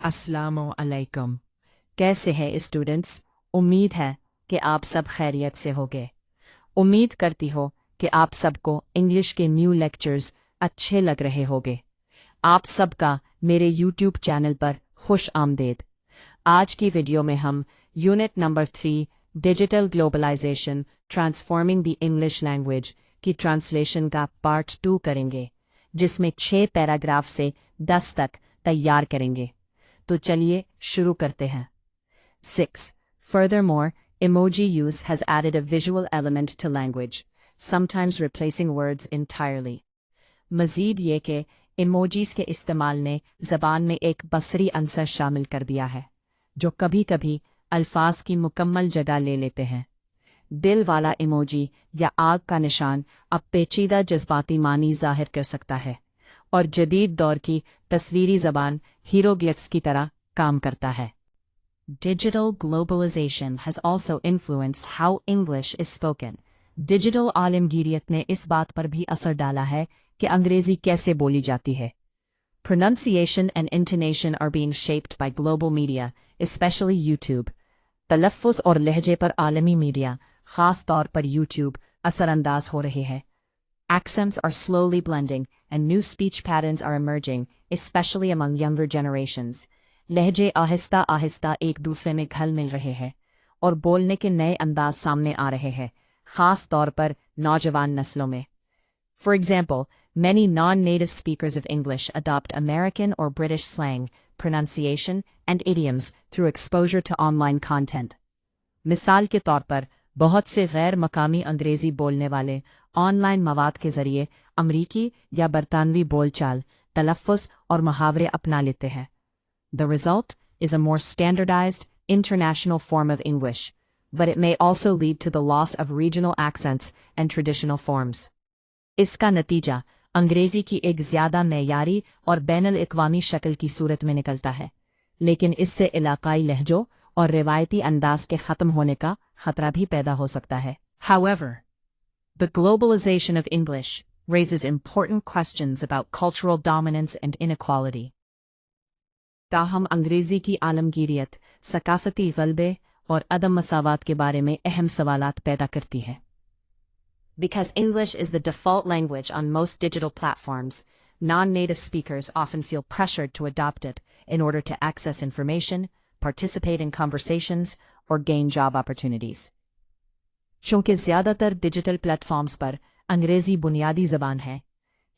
अस्सलामु अलैकुम। कैसे हैं स्टूडेंट्स? उम्मीद है कि आप सब खैरियत से होंगे। उम्मीद करती हो कि आप सबको इंग्लिश के न्यू लेक्चर्स अच्छे लग रहे होंगे। आप सबका मेरे यूट्यूब चैनल पर खुश आमदेद। आज की वीडियो में हम unit number 3 digital globalisation transforming the English language की ट्रांसलेशन का पार्ट 2 करेंगे, जिसमें 6 पैराग्राफ से 10 तक तैयार करेंगे। तो चलिए शुरू करते हैं। 6. Furthermore, emoji use has added a visual element to language, sometimes replacing words entirely. मज़ीद ये कि emojis के इस्तेमाल ने ज़बान में एक बसरी अंसर शामिल कर दिया है, जो कभी कभी अल्फाज की मुकम्मल जगह ले लेते हैं। दिल वाला इमोजी या आग का निशान अब पेचीदा जज्बाती मानी जाहिर कर सकता है और जदीद दौर की तस्वीरी ज़बान हीरोग्लिफ्स की तरह काम करता है। Digital globalization has also influenced how English is spoken. Digital आलमगीरियत ने इस बात पर भी असर डाला है कि अंग्रेज़ी कैसे बोली जाती है। Pronunciation and intonation are being shaped by global media, especially YouTube. तलफ़्फ़ुज़ और लहजे पर आलमी मीडिया, ख़ास तौर पर YouTube, असरअंदाज हो रहे हैं। Accents are slowly blending, and new speech patterns are emerging, especially among younger generations. लहजे आहिस्ता आहिस्ता एक दूसरे में घुल मिल रहे हैं और बोलने के नए अंदाज सामने आ रहे हैं, ख़ास तौर पर नौजवान नस्लों में। For example, many non-native speakers of English adopt American or British slang, pronunciation, and idioms through exposure to online content. मिसाल के तौर पर, बहुत से गैर मकामी अंग्रेज़ी बोलने वाले ऑनलाइन मवाद के ज़रिए अमरीकी या बरतानवी बोलचाल, तलफ़्फ़ुज़ और मुहावरे अपना लेते हैं। The result is a more standardized, international form of English, but it may also lead to the loss of regional accents and traditional forms. इसका नतीजा अंग्रेज़ी की एक ज़्यादा मेयारी और बैनुल-अक़वामी शक्ल की सूरत में निकलता है, लेकिन इससे इलाक़ाई लहजों और रिवायती अंदाज के ख़त्म होने का ख़तरा भी पैदा हो सकता है। However, the globalization of English raises important questions about cultural dominance and inequality. ताहम अंग्रेज़ी की आलमगीरियत सकाफ़ती ग़लबे और अदम मसावात के बारे में अहम सवालात पैदा करती है। Because English is the default language on most digital platforms, non-native speakers often feel pressured to adopt it in order to access information, participate in conversations, or gain job opportunities. चूँकि ज़्यादातर डिजिटल प्लेटफॉर्म्स पर अंग्रेज़ी बुनियादी ज़बान है,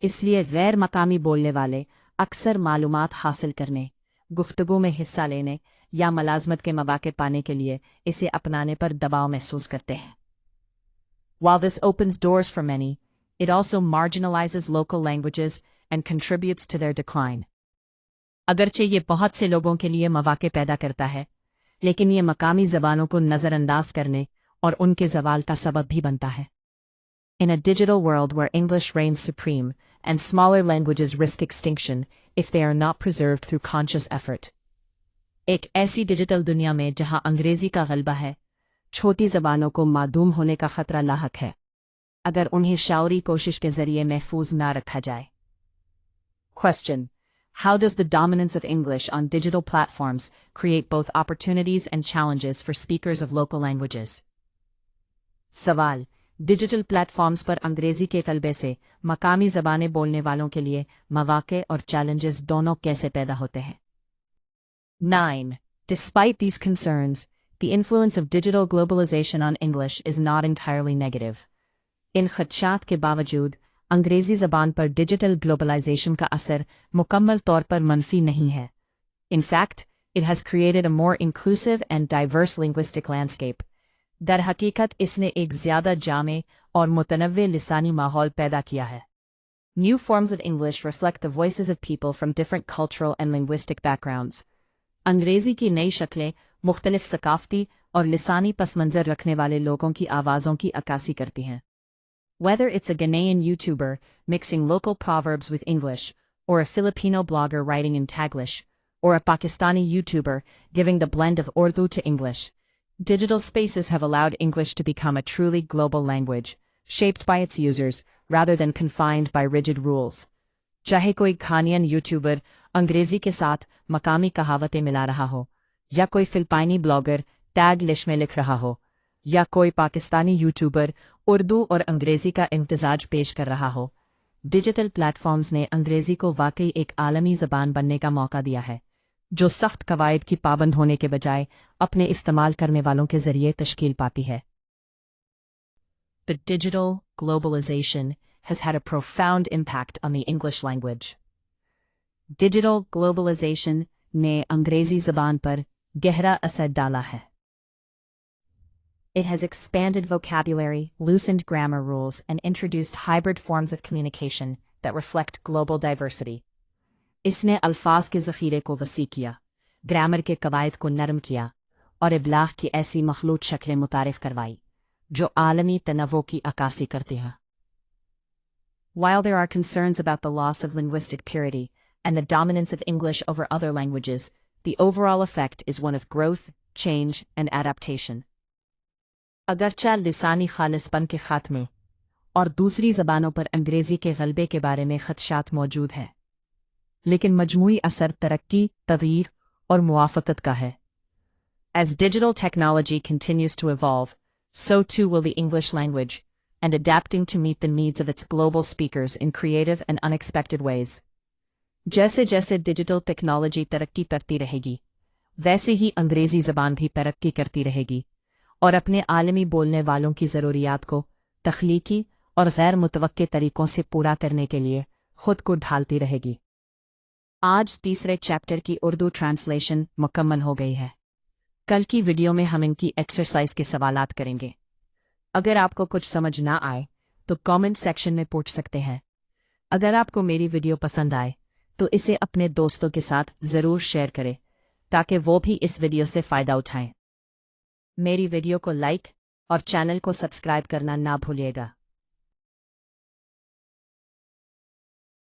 इसलिए गैर मकामी बोलने वाले अक्सर मालूमात हासिल करने, गुफ्तगू में हिस्सा लेने या मुलाज़मत के मौके पाने के लिए इसे अपनाने पर दबाव महसूस करते हैं। While this opens doors for many, it also marginalizes local languages and contributes to their decline. अगरचे ये बहुत से लोगों के लिए मौके पैदा करता है, लेकिन ये मकामी ज़बानों को नज़रअंदाज करने और उनके ज़वाल का सबब भी बनता है। In a digital world where English reigns supreme and smaller languages risk extinction if they are not preserved through conscious effort. एक ऐसी डिजिटल दुनिया में जहां अंग्रेज़ी का गलबा है, छोटी ज़बानों को मादूम होने का खतरा लाहक है, अगर उन्हें शाउरी कोशिश के ज़रिए महफूज ना रखा जाए। Question: How does the dominance of English on digital platforms create both opportunities and challenges for speakers of local languages? सवाल: डिजिटल प्लेटफॉर्म्स पर अंग्रेज़ी के गलबे से मकामी ज़बानें बोलने वालों के लिए मौके और चैलेंजेस दोनों कैसे पैदा होते हैं? 9. Despite these concerns, the influence of digital globalization on English is not entirely negative. इन ख़दशात के बावजूद अंग्रेज़ी ज़बान पर डिजिटल ग्लोबलाइजेशन का असर मुकम्मल तौर पर मनफी नहीं है। In fact, it has created a more inclusive and diverse linguistic landscape. दर हकीकत इसने एक ज़्यादा जामे और मुतनव्वे लिसानी माहौल पैदा किया है। New forms of English reflect the voices of people from different cultural and linguistic backgrounds. अंग्रेज़ी की नई शक्लें मुख्तलिफ सकाफ़ती और लिसानी पसमंज़र रखने वाले लोगों की आवाज़ों की अक्कासी करती हैं। Whether it's a Ghanaian YouTuber mixing local proverbs with English, or a Filipino blogger writing in Taglish, or a Pakistani YouTuber giving the blend of Urdu to English, digital spaces have allowed English to become a truly global language, shaped by its users rather than confined by rigid rules. चाहे कोई खानियन YouTuber अंग्रेजी के साथ मकामी कहावतें मिला रहा हो, या कोई फिलिपाइनी ब्लॉगर टैग लिस्ट में लिख रहा हो, या कोई पाकिस्तानी यूट्यूबर उर्दू और अंग्रेजी का इम्तिजाज पेश कर रहा हो, डिजिटल प्लेटफॉर्म्स ने अंग्रेजी को वाकई एक आलमी ज़बान बनने का मौका दिया है, जो सख्त कवायद की पाबंद होने के बजाय अपने इस्तेमाल करने वालों के ज़रिए तश्कील पाती है। The digital globalization has had a profound impact on the English language. Digital globalization ने अंग्रेजी ज़बान पर गहरा असर डाला है। It has expanded vocabulary, loosened grammar rules, and introduced hybrid forms of communication that reflect global diversity. इसने अल्फाज के ज़ख़ीरे को वसी किया, ग्रामर के कवायद को नरम किया और इब्लाग़ की ऐसी मखलूत शक्लें मुतारिफ़ करवाई जो आलमी तनव्वुर की अक्कासी करती हैं। While there are concerns about the loss of linguistic purity and the dominance of English over other languages, the overall effect is one of growth, change, and adaptation. अगरचा लिसानी खालिसपन के ख़ात्मे और दूसरी ज़बानों पर अंग्रेज़ी के ग़लबे के बारे में ख़दशात मौजूद हैं, लेकिन मजमूई असर तरक्की, तग़यीर और मुआफ़क़त का है। As digital technology continues to evolve, so too will the English language, and adapting to meet the needs of its global speakers in creative and unexpected ways. जैसे जैसे डिजिटल टेक्नोलॉजी तरक्की करती रहेगी, वैसे ही अंग्रेज़ी ज़बान भी तरक्की करती रहेगी और अपने आलमी बोलने वालों की ज़रूरियात को तख्लीकी और गैर मुतवक्के तरीक़ों से पूरा करने के लिए खुद को ढालती रहेगी। आज तीसरे चैप्टर की उर्दू ट्रांसलेशन मुकम्मल हो गई है। कल की वीडियो में हम इनकी एक्सरसाइज के सवालात करेंगे। अगर आपको कुछ समझ ना आए तो कमेंट सेक्शन में पूछ सकते हैं। अगर आपको मेरी वीडियो पसंद आए तो इसे अपने दोस्तों के साथ ज़रूर शेयर करें ताकि वो भी इस वीडियो से फ़ायदा उठाएं। मेरी वीडियो को लाइक और चैनल को सब्सक्राइब करना ना भूलिएगा।